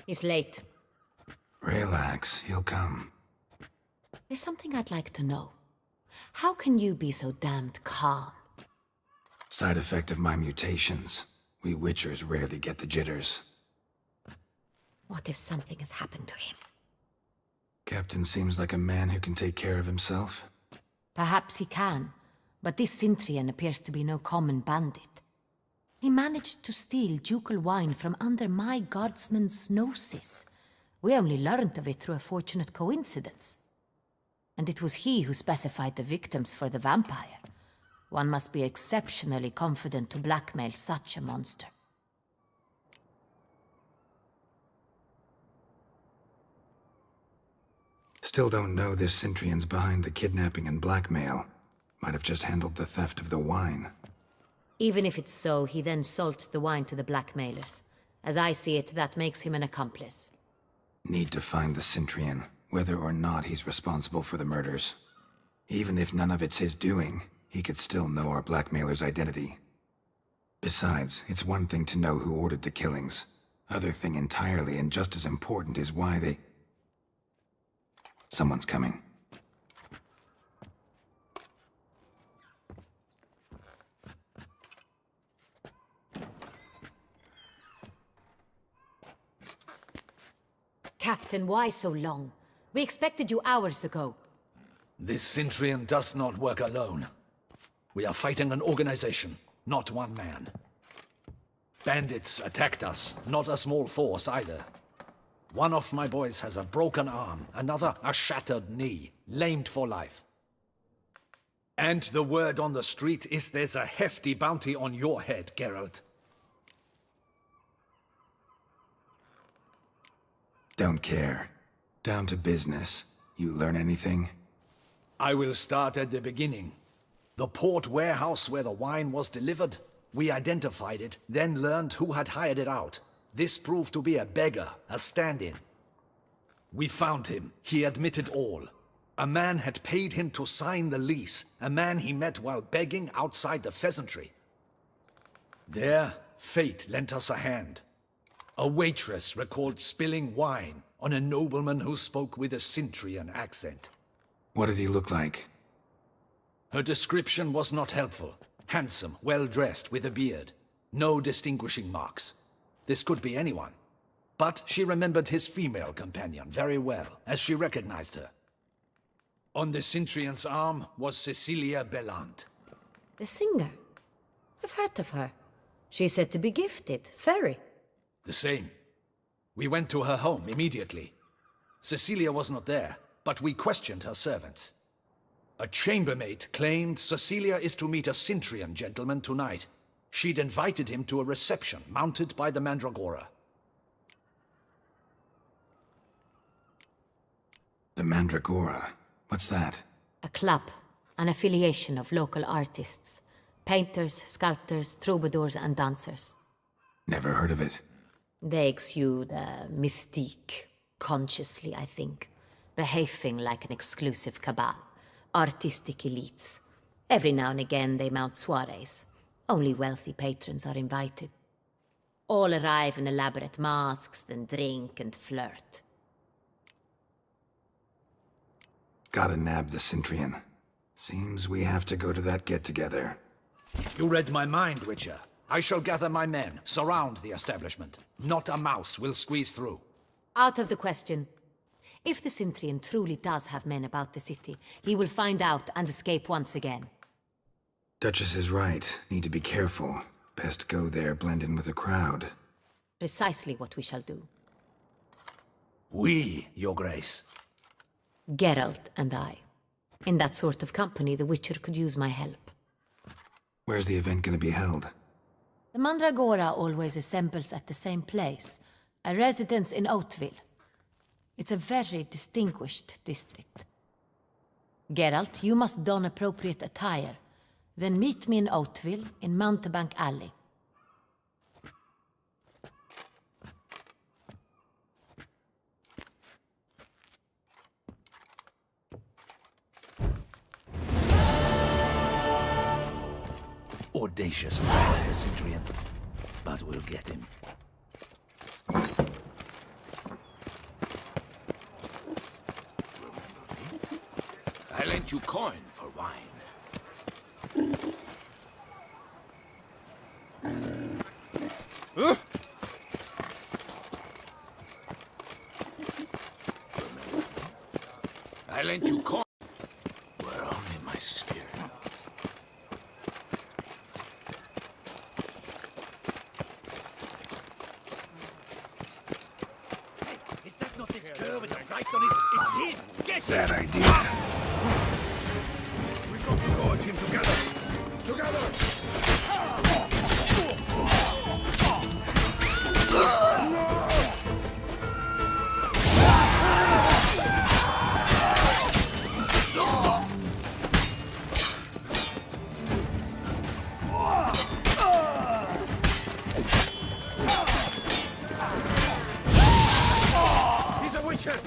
He's late. Relax, he'll come. There's something I'd like to know. How can you be so damned calm? Side effect of my mutations. We Witchers rarely get the jitters. What if something has happened to him? Captain seems like a man who can take care of himself. Perhaps he can, but this Sintrian appears to be no common bandit. He managed to steal ducal wine from under my guardsman's noses. We only learned of it through a fortunate coincidence. And it was he who specified the victims for the vampire. One must be exceptionally confident to blackmail such a monster. Still don't know this Sintrian's behind the kidnapping and blackmail. Might have just handled the theft of the wine. Even if it's so, he then sold the wine to the blackmailers. As I see it, that makes him an accomplice. Need to find the Sintrian, whether or not he's responsible for the murders. Even if none of it's his doing, he could still know our blackmailer's identity. Besides, it's one thing to know who ordered the killings. Other thing entirely, and just as important, is why they... Someone's coming. Captain, why so long? We expected you hours ago. This Sintrian does not work alone. We are fighting an organization, not one man. Bandits attacked us, not a small force either. One of my boys has a broken arm, another a shattered knee, lamed for life. And the word on the street is there's a hefty bounty on your head, Geralt. Don't care. Down to business. You learn anything? I will start at the beginning. The port warehouse where the wine was delivered. We identified it, then learned who had hired it out. This proved to be a beggar, a stand-in. We found him. He admitted all. A man had paid him to sign the lease, a man he met while begging outside the pheasantry. There, fate lent us a hand. A waitress recalled spilling wine on a nobleman who spoke with a Sintrian accent. What did he look like? Her description was not helpful. Handsome, well-dressed, with a beard. No distinguishing marks. This could be anyone. But she remembered his female companion very well, as she recognized her. On the Sintrian's arm was Cecilia Bellant. The singer? I've heard of her. She's said to be gifted, fairy. The same. We went to her home immediately. Cecilia was not there, but we questioned her servants. A chambermaid claimed Cecilia is to meet a Sintrian gentleman tonight. She'd invited him to a reception mounted by the Mandragora. The Mandragora? What's that? A club, an affiliation of local artists. Painters, sculptors, troubadours and dancers. Never heard of it. They exude mystique, consciously, I think. Behaving like an exclusive cabal. Artistic elites. Every now and again they mount soirees. Only wealthy patrons are invited. All arrive in elaborate masks, then drink and flirt. Gotta nab the Sintrian. Seems we have to go to that get-together. You read my mind, Witcher. I shall gather my men, surround the establishment. Not a mouse will squeeze through. Out of the question. If the Sintrian truly does have men about the city, he will find out and escape once again. Duchess is right. Need to be careful. Best go there, blend in with the crowd. Precisely what we shall do. We, Your Grace. Geralt and I. In that sort of company, the Witcher could use my help. Where's the event gonna be held? The Mandragora always assembles at the same place, a residence in Oatville. It's a very distinguished district. Geralt, you must don appropriate attire. Then meet me in Oatville, in Mountebank Alley. Audacious rat, the Sintrian. But we'll get him. you coin for wine. I lent you coin. Were only my spirit. Is that not this girl with the price on his... It's him! Get him! Bad idea. We've got to go at him together! Together! He's a witcher!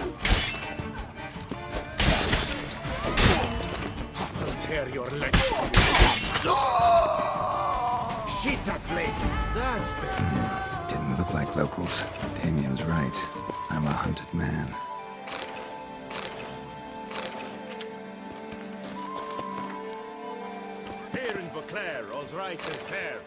I'll tear your legs. Sheath that blade! That's better. Didn't look like locals. Damien's right. I'm a hunted man. Here in Beauclair, all's right and fair.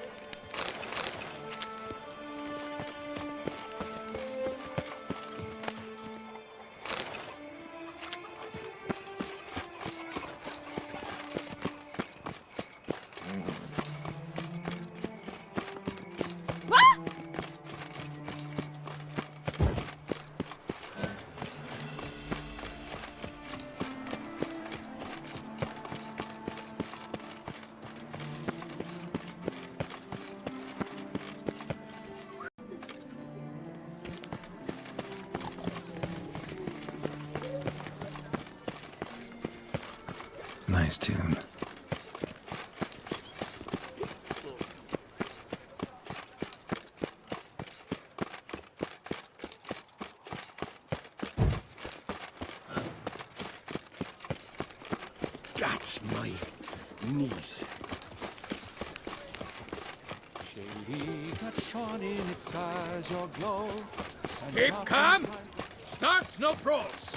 Nice tune. That's my niece. Keep calm! Start no brawls!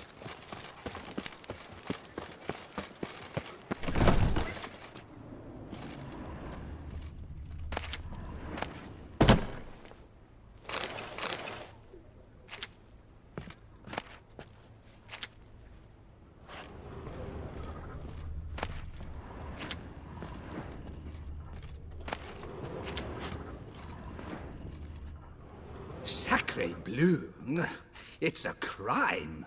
Sacre bleu! It's a crime!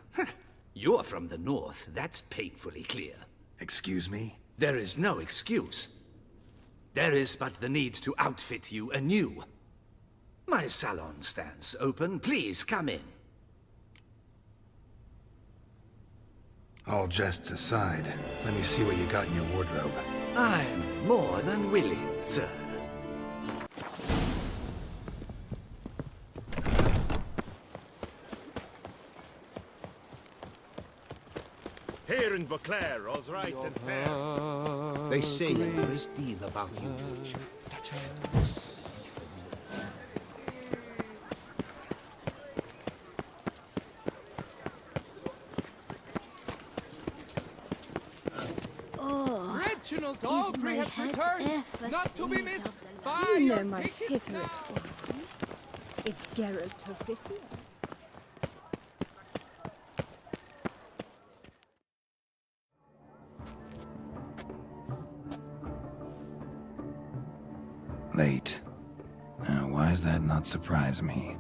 You're from the north, that's painfully clear. Excuse me? There is no excuse. There is but the need to outfit you anew. My salon stands open. Please come in. All jests aside, let me see what you got in your wardrobe. I'm more than willing, sir. Here in Beauclair, all's right and fair. They say a great deal about you, Witcher. Reginald Is Aubrey my has head returned, ever not to be spinning missed of the by Do you your know my ticket favorite one? It's Geralt of Rivia. Late. Now, why does that not surprise me?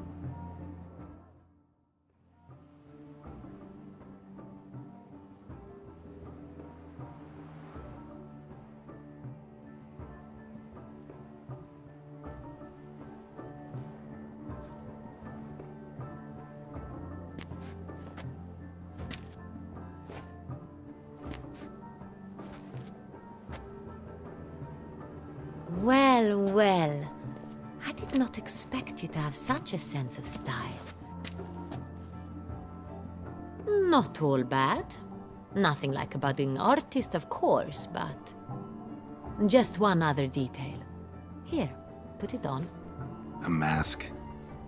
Well, well. I did not expect you to have such a sense of style. Not all bad. Nothing like a budding artist, of course, but... Just one other detail. Here, put it on. A mask?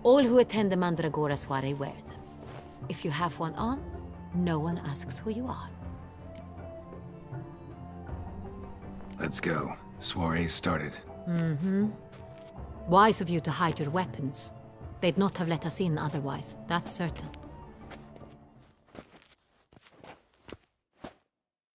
All who attend the Mandragora soiree wear them. If you have one on, no one asks who you are. Let's go. Soiree's started. Wise of you to hide your weapons. They'd not have let us in otherwise, that's certain.